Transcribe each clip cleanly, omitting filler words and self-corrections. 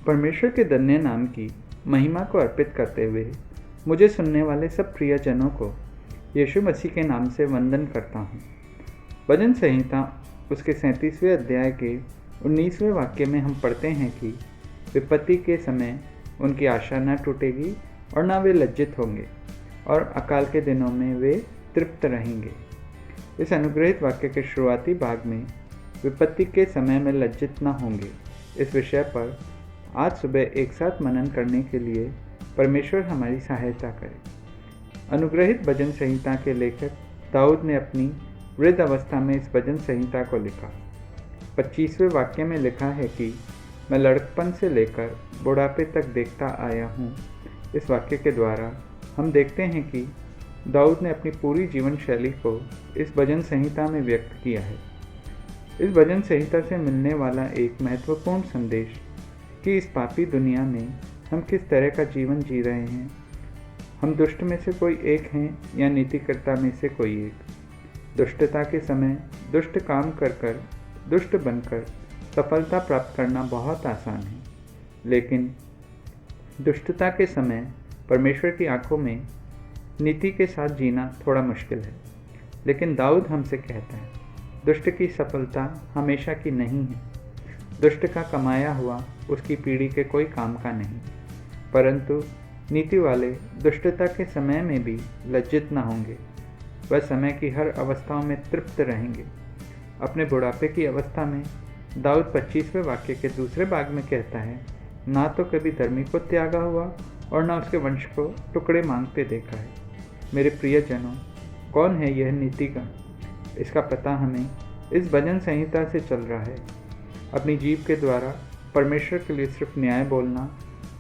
परमेश्वर के धन्य नाम की महिमा को अर्पित करते हुए मुझे सुनने वाले सब प्रियजनों को यीशु मसीह के नाम से वंदन करता हूँ। भजन संहिता उसके 37वें अध्याय के 19वें वाक्य में हम पढ़ते हैं कि विपत्ति के समय उनकी आशा न टूटेगी और न वे लज्जित होंगे और अकाल के दिनों में वे तृप्त रहेंगे। इस अनुग्रहित वाक्य के शुरुआती भाग में विपत्ति के समय में लज्जित न होंगे इस विषय पर आज सुबह एक साथ मनन करने के लिए परमेश्वर हमारी सहायता करे। अनुग्रहित भजन संहिता के लेखक दाऊद ने अपनी वृद्ध अवस्था में इस भजन संहिता को लिखा। 25वें वाक्य में लिखा है कि मैं लड़कपन से लेकर बुढ़ापे तक देखता आया हूँ। इस वाक्य के द्वारा हम देखते हैं कि दाऊद ने अपनी पूरी जीवन शैली को इस भजन संहिता में व्यक्त किया है। इस भजन संहिता से मिलने वाला एक महत्वपूर्ण संदेश कि इस पापी दुनिया में हम किस तरह का जीवन जी रहे हैं। हम दुष्ट में से कोई एक हैं या नीतिकर्ता में से कोई एक। दुष्टता के समय दुष्ट काम कर कर दुष्ट बनकर सफलता प्राप्त करना बहुत आसान है, लेकिन दुष्टता के समय परमेश्वर की आंखों में नीति के साथ जीना थोड़ा मुश्किल है। लेकिन दाऊद हमसे कहता है, दुष्ट की सफलता हमेशा की नहीं है। दुष्ट का कमाया हुआ उसकी पीढ़ी के कोई काम का नहीं, परंतु नीति वाले दुष्टता के समय में भी लज्जित न होंगे। वह समय की हर अवस्थाओं में तृप्त रहेंगे। अपने बुढ़ापे की अवस्था में दाऊद 25वें वाक्य के दूसरे भाग में कहता है, ना तो कभी धर्मी को त्यागा हुआ और ना उसके वंश को टुकड़े मांगते देखा है। मेरे प्रियजनों, कौन है यह नीतिज्ञ? इसका पता हमें इस भजन संहिता से चल रहा है। अपनी जीभ के द्वारा परमेश्वर के लिए सिर्फ न्याय बोलना,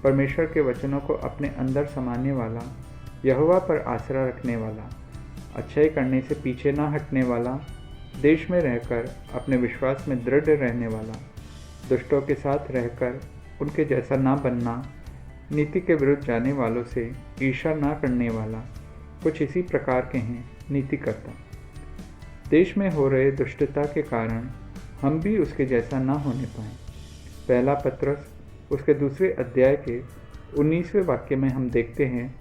परमेश्वर के वचनों को अपने अंदर समाने वाला, यहोवा पर आसरा रखने वाला, अच्छाई करने से पीछे ना हटने वाला, देश में रहकर अपने विश्वास में दृढ़ रहने वाला, दुष्टों के साथ रहकर उनके जैसा ना बनना, नीति के विरुद्ध जाने वालों से ईर्ष्या ना करने वाला, कुछ इसी प्रकार के हैं नीतिकर्ता। देश में हो रहे दुष्टता के कारण हम भी उसके जैसा ना होने पाएं। पहला पत्रस उसके दूसरे अध्याय के 19वें वाक्य में हम देखते हैं,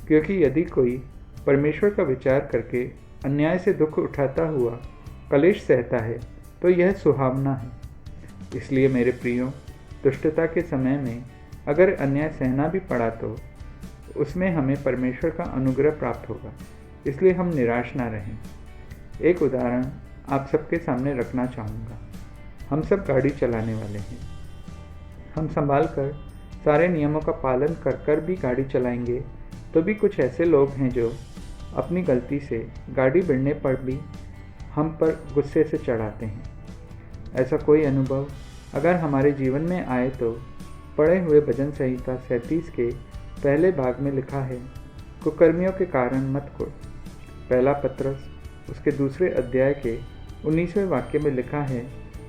क्योंकि यदि कोई परमेश्वर का विचार करके अन्याय से दुख उठाता हुआ कलेश सहता है तो यह सुहावना है। इसलिए मेरे प्रियो, दुष्टता के समय में अगर अन्याय सहना भी पड़ा तो उसमें हमें परमेश्वर का अनुग्रह प्राप्त होगा। इसलिए हम निराश ना रहें। एक उदाहरण आप सबके सामने रखना चाहूँगा। हम सब गाड़ी चलाने वाले हैं। हम संभाल कर सारे नियमों का पालन कर कर भी गाड़ी चलाएंगे तो भी कुछ ऐसे लोग हैं जो अपनी गलती से गाड़ी भिड़ने पर भी हम पर गुस्से से चढ़ाते हैं। ऐसा कोई अनुभव अगर हमारे जीवन में आए तो पढ़े हुए भजन संहिता 37 के पहले भाग में लिखा है, कुकर्मियों के कारण मत कुढ़। पहला पत्रस उसके दूसरे अध्याय के 19वें वाक्य में लिखा है,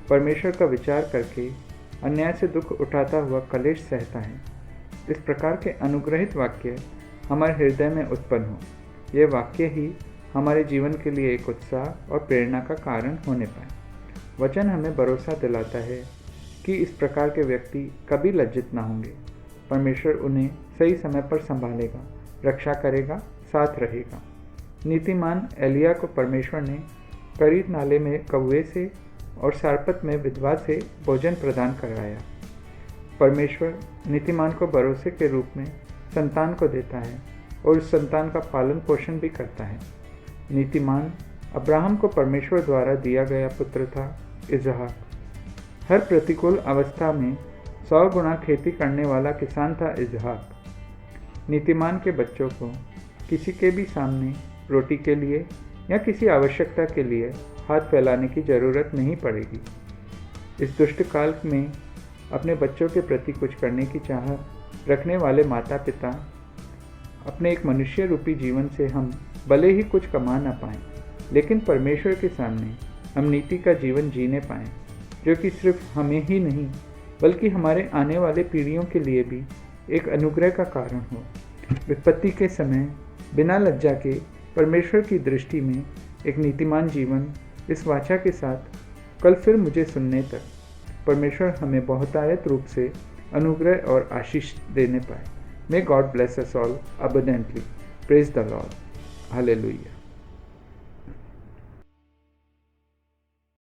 परमेश्वर का विचार करके अन्याय से दुख उठाता हुआ कलेश सहता है। इस प्रकार के अनुग्रहित वाक्य हमारे हृदय में उत्पन्न हो। ये वाक्य ही हमारे जीवन के लिए एक उत्साह और प्रेरणा का कारण होने पाए। वचन हमें भरोसा दिलाता है कि इस प्रकार के व्यक्ति कभी लज्जित ना होंगे। परमेश्वर उन्हें सही समय पर संभालेगा, रक्षा करेगा, साथ रहेगा। नीतिमान एलिया को परमेश्वर ने करीत नाले में कौवे से और सारपत में विधवा से भोजन प्रदान कराया। परमेश्वर नीतिमान को भरोसे के रूप में संतान को देता है और उस संतान का पालन पोषण भी करता है। नीतिमान अब्राहम को परमेश्वर द्वारा दिया गया पुत्र था इसहाक। हर प्रतिकूल अवस्था में 100 गुना खेती करने वाला किसान था इसहाक। नीतिमान के बच्चों को किसी के भी सामने रोटी के लिए या किसी आवश्यकता के लिए हाथ फैलाने की ज़रूरत नहीं पड़ेगी। इस दुष्ट काल में अपने बच्चों के प्रति कुछ करने की चाह रखने वाले माता पिता अपने एक मनुष्य रूपी जीवन से हम भले ही कुछ कमा ना पाएं, लेकिन परमेश्वर के सामने हम नीति का जीवन जीने पाएं, जो कि सिर्फ हमें ही नहीं बल्कि हमारे आने वाले पीढ़ियों के लिए भी एक अनुग्रह का कारण हो। विपत्ति के समय बिना लज्जा के परमेश्वर की दृष्टि में एक नीतिमान जीवन इस वाचा के साथ कल फिर मुझे सुनने तक परमेश्वर हमें बहुतायत रूप से अनुग्रह और आशीष देने पाए। May God bless us all abundantly. Praise the Lord. Hallelujah.